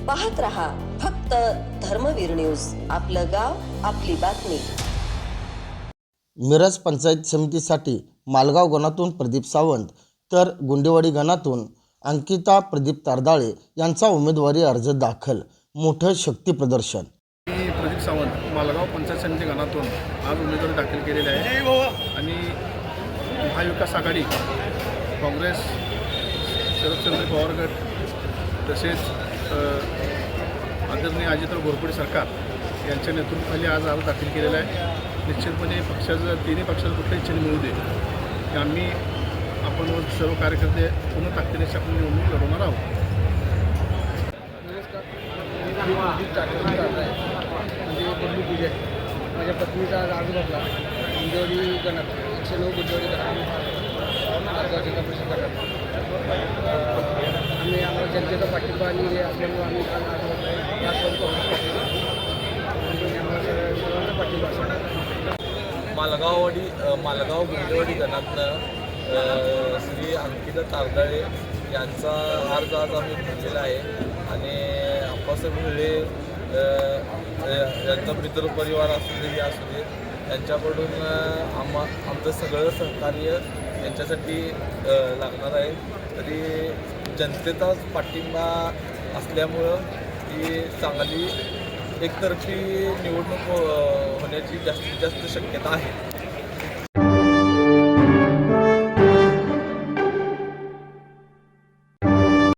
पाहत रहा फक्त धर्मवीर न्यूज. आपलं गाव आपली बातमी. मिरज पंचायत समितीसाठी मालगाव गणातून प्रदीप सावंत तर गुंडेवाडी गणातून अंकिता प्रदीप तारदाळे यांचा उमेदवारी अर्ज दाखल. मोठं शक्ती प्रदर्शन. मी प्रदीप सावंत मालगाव पंचायत समिती गणातून आज उमेदवारी दाखल केलेली आहे आणि महाविकास आघाडी, काँग्रेस, शरदचंद्र पवार गट तसेच आदरणीय अजितराव घोरपडे सरकार यांच्या नेतृत्वाखाली आज दाखल केलेला आहे. निश्चितपणे तिन्ही पक्षाचं कुठल्याही चिन्ह मिळू दे की आम्ही आपण सर्व कार्यकर्ते पूर्ण ताकदीने आपण निवडणूक लढवणार आहोत. म्हणजे बबलू पूजा माझ्या पत्नीचा आज अर्ज भरला. गुंडेवाडी गणात 109 गुंडेवाडी गणात मालगाव जिल्हा परिषद गटात आम्ही आम्हाला जनतेचा पाठिंबा आणि हे असल्यामुळे आम्ही काल अर्ज भरला आहे. राष्ट्रवादी काँग्रेस पार्टी आम्हाला सर्वांचा पाठिंबा असतो. मालगाव गुंडेवाडी गणातनं श्री अंकिता तारदाळे यांचा अर्ज आज आम्ही भरलेला आहे आणि आप्पासाहेब भिडे यांचा मित्रपरिवार असू दे असू दे यांच्याकडून आमचं सगळं सहकार्य यांच्यासाठी लागणार आहे. तरी जनतेचाच पाठिंबा असल्यामुळं ही चांगली एकतर्फी निवडणूक होण्याची जास्तीत जास्त शक्यता आहे.